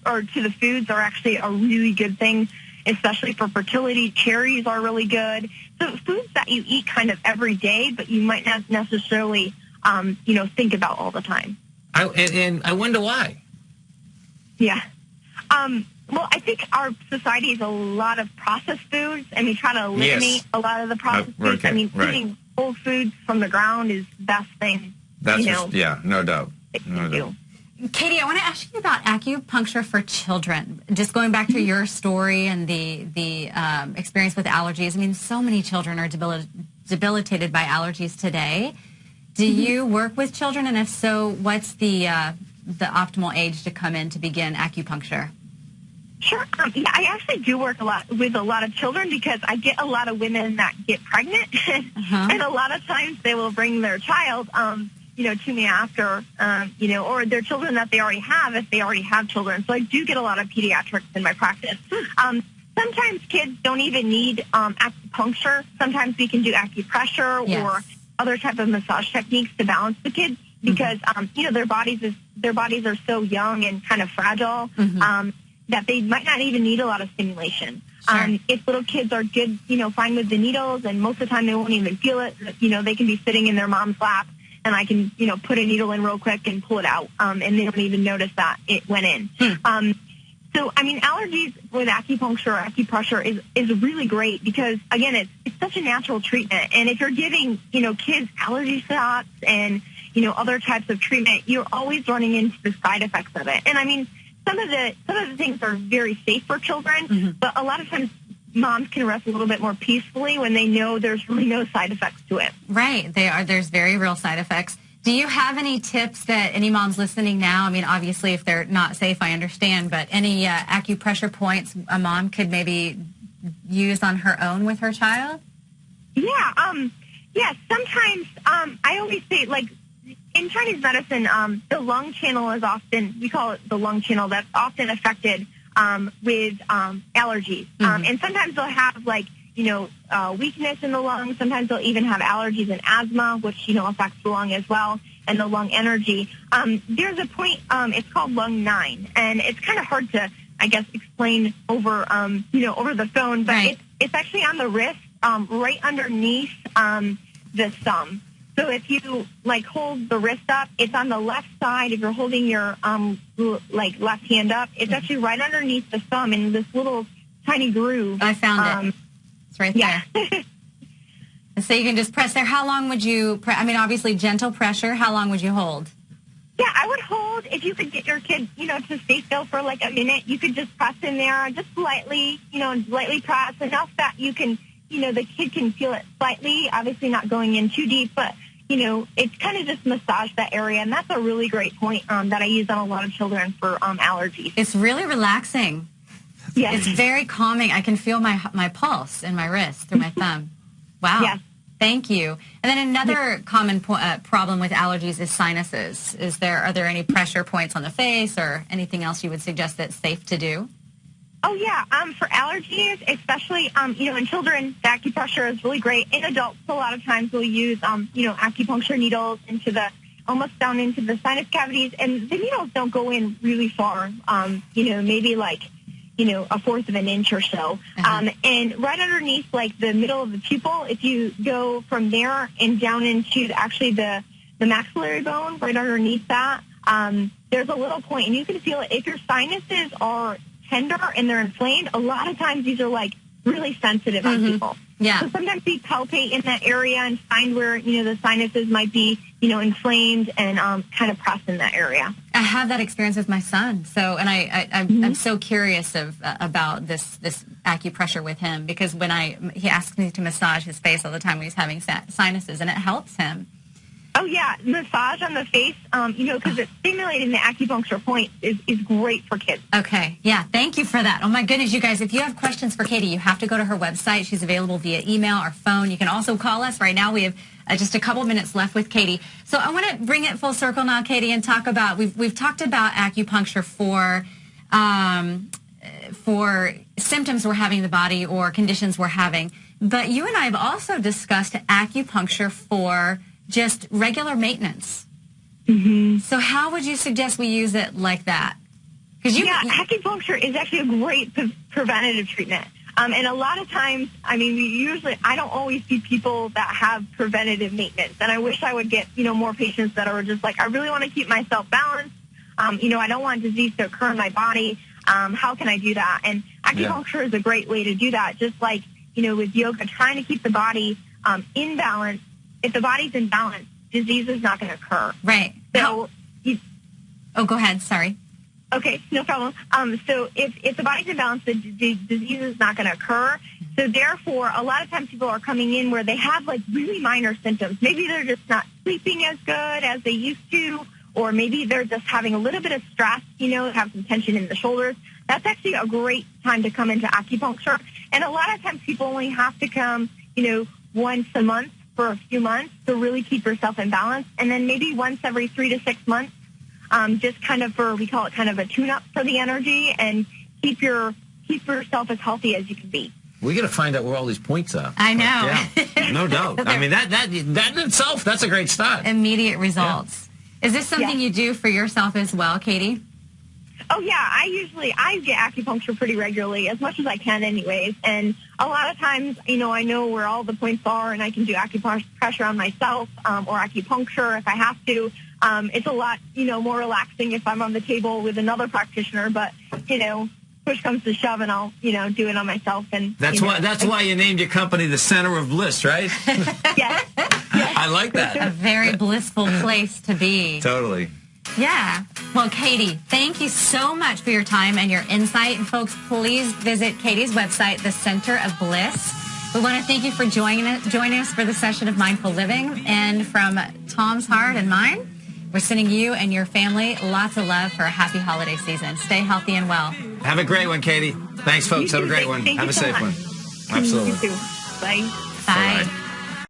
S8: or to the foods are actually a really good thing, especially for fertility. Cherries are really good. So foods that you eat kind of every day, but you might not necessarily, think about all the time.
S4: And I wonder why.
S8: Yeah. Well, I think our society is a lot of processed foods, and we try to eliminate a lot of the processed foods. I mean, eating whole foods from the ground is the best thing.
S4: That's no doubt. No doubt.
S3: Katie, I want to ask you about acupuncture for children. Just going back to your story and the experience with allergies. I mean, so many children are debilitated by allergies today. Do you work with children, and if so, what's the optimal age to come in to begin acupuncture?
S8: Sure. I actually do work with a lot of children because I get a lot of women that get pregnant, and a lot of times they will bring their child, to me after, or their children that they already have if they already have children. So I do get a lot of pediatrics in my practice. Sometimes kids don't even need acupuncture. Sometimes we can do acupressure or other type of massage techniques to balance the kids because, their bodies are so young and kind of fragile. That they might not even need a lot of stimulation. Sure. If little kids are good, fine with the needles, and most of the time they won't even feel it, they can be sitting in their mom's lap, and I can, put a needle in real quick and pull it out, and they don't even notice that it went in. So, I mean, allergies with acupuncture or acupressure is really great because, again, it's such a natural treatment. And if you're giving, kids allergy shots and, other types of treatment, you're always running into the side effects of it. And, I mean, some of the things are very safe for children, but a lot of times moms can rest a little bit more peacefully when they know there's really no side effects to it.
S3: Right. There's very real side effects. Do you have any tips that any moms listening now, I mean, obviously if they're not safe, I understand, but any acupressure points a mom could maybe use on her own with her child? Yeah. Sometimes I always say, like, in Chinese medicine, the lung channel is often, we call it the lung channel, that's often affected with allergies. And sometimes they'll have, like, weakness in the lungs. Sometimes they'll even have allergies and asthma, which, affects the lung as well, and the lung energy. There's a point, it's called lung 9, and it's kind of hard to, I guess, explain over, over the phone, but it's actually on the wrist, right underneath the thumb. So if you, like, hold the wrist up, it's on the left side. If you're holding your, left hand up, it's actually right underneath the thumb in this little tiny groove. I found it. It's right there.
S8: Yeah.
S3: So you can just press there. How long would you, obviously gentle pressure. How long would you hold?
S8: Yeah, I would hold, if you could get your kid, to stay still for like a minute, you could just press in there, just lightly, lightly press enough that you can, the kid can feel it slightly, obviously not going in too deep, but, it's kind of just massage that area. And that's a really great point that I use on a lot of children for allergies.
S3: It's really relaxing.
S8: Yes.
S3: It's very calming. I can feel my pulse in my wrist through my thumb. Wow.
S8: Yes.
S3: Thank you. And then another common problem with allergies is sinuses. Are there any pressure points on the face or anything else you would suggest that's safe to do?
S8: Oh, yeah. For allergies, especially, in children, the acupressure is really great. In adults, a lot of times we'll use, acupuncture needles almost down into the sinus cavities. And the needles don't go in really far, maybe like, a fourth of an inch or so. And right underneath, like, the middle of the pupil, if you go from there and down into actually the maxillary bone, right underneath that, there's a little point, and you can feel it. If your sinuses are tender and they're inflamed, a lot of times these are, like, really sensitive on people.
S3: Yeah.
S8: So sometimes we palpate in that area and find where, the sinuses might be, inflamed and kind of pressed in that area.
S3: I have that experience with my son. So, and I'm so curious about this acupressure with him, because he asks me to massage his face all the time when he's having sinuses, and it helps him.
S8: Oh, yeah. Massage on the face, because it's stimulating the acupuncture point is great for kids.
S3: Okay. Yeah. Thank you for that. Oh, my goodness, you guys, if you have questions for Katie, you have to go to her website. She's available via email or phone. You can also call us. Right now we have just a couple minutes left with Katie. So I want to bring it full circle now, Katie, and talk about, we've talked about acupuncture for symptoms we're having in the body or conditions we're having. But you and I have also discussed acupuncture for just regular maintenance. So how would you suggest we use it like that?
S8: Acupuncture is actually a great preventative treatment. And a lot of times, I don't always see people that have preventative maintenance. And I wish I would get, more patients that are just like, I really want to keep myself balanced. I don't want disease to occur in my body. How can I do that? And acupuncture is a great way to do that. Just like, with yoga, trying to keep the body in balance. If the body's in balance, disease is not going to occur.
S3: Right.
S8: So,
S3: go ahead. Sorry.
S8: Okay, no problem. So if the body's in balance, the disease is not going to occur. So therefore, a lot of times people are coming in where they have, like, really minor symptoms. Maybe they're just not sleeping as good as they used to, or maybe they're just having a little bit of stress, have some tension in the shoulders. That's actually a great time to come into acupuncture. And a lot of times people only have to come, once a month for a few months to really keep yourself in balance. And then maybe once every 3 to 6 months, just kind of we call it kind of a tune-up for the energy, and keep yourself as healthy as you can be.
S4: We got to find out where all these points are.
S3: I know.
S4: Yeah, no doubt. That in itself, that's a great start.
S3: Immediate results. Yeah. Is this something you do for yourself as well, Katie?
S8: Oh, yeah. I get acupuncture pretty regularly, as much as I can anyways. And a lot of times, I know where all the points are, and I can do acupressure on myself or acupuncture if I have to. It's a lot, more relaxing if I'm on the table with another practitioner. But, push comes to shove, and I'll, do it on myself. And
S4: that's why you named your company the Center of Bliss, right?
S8: Yes.
S4: I like that.
S3: A very blissful place to be.
S4: Totally.
S3: Yeah. Well, Katie, thank you so much for your time and your insight. And folks, please visit Katie's website, the Center of Bliss. We want to thank you for joining us for the session of Mindful Living. And from Tom's heart and mine, we're sending you and your family lots of love for a happy holiday season. Stay healthy and well.
S4: Have a great one, Katie. Thanks, folks. Have a great one. Have a safe one. Absolutely.
S8: You too. Bye.
S3: Bye.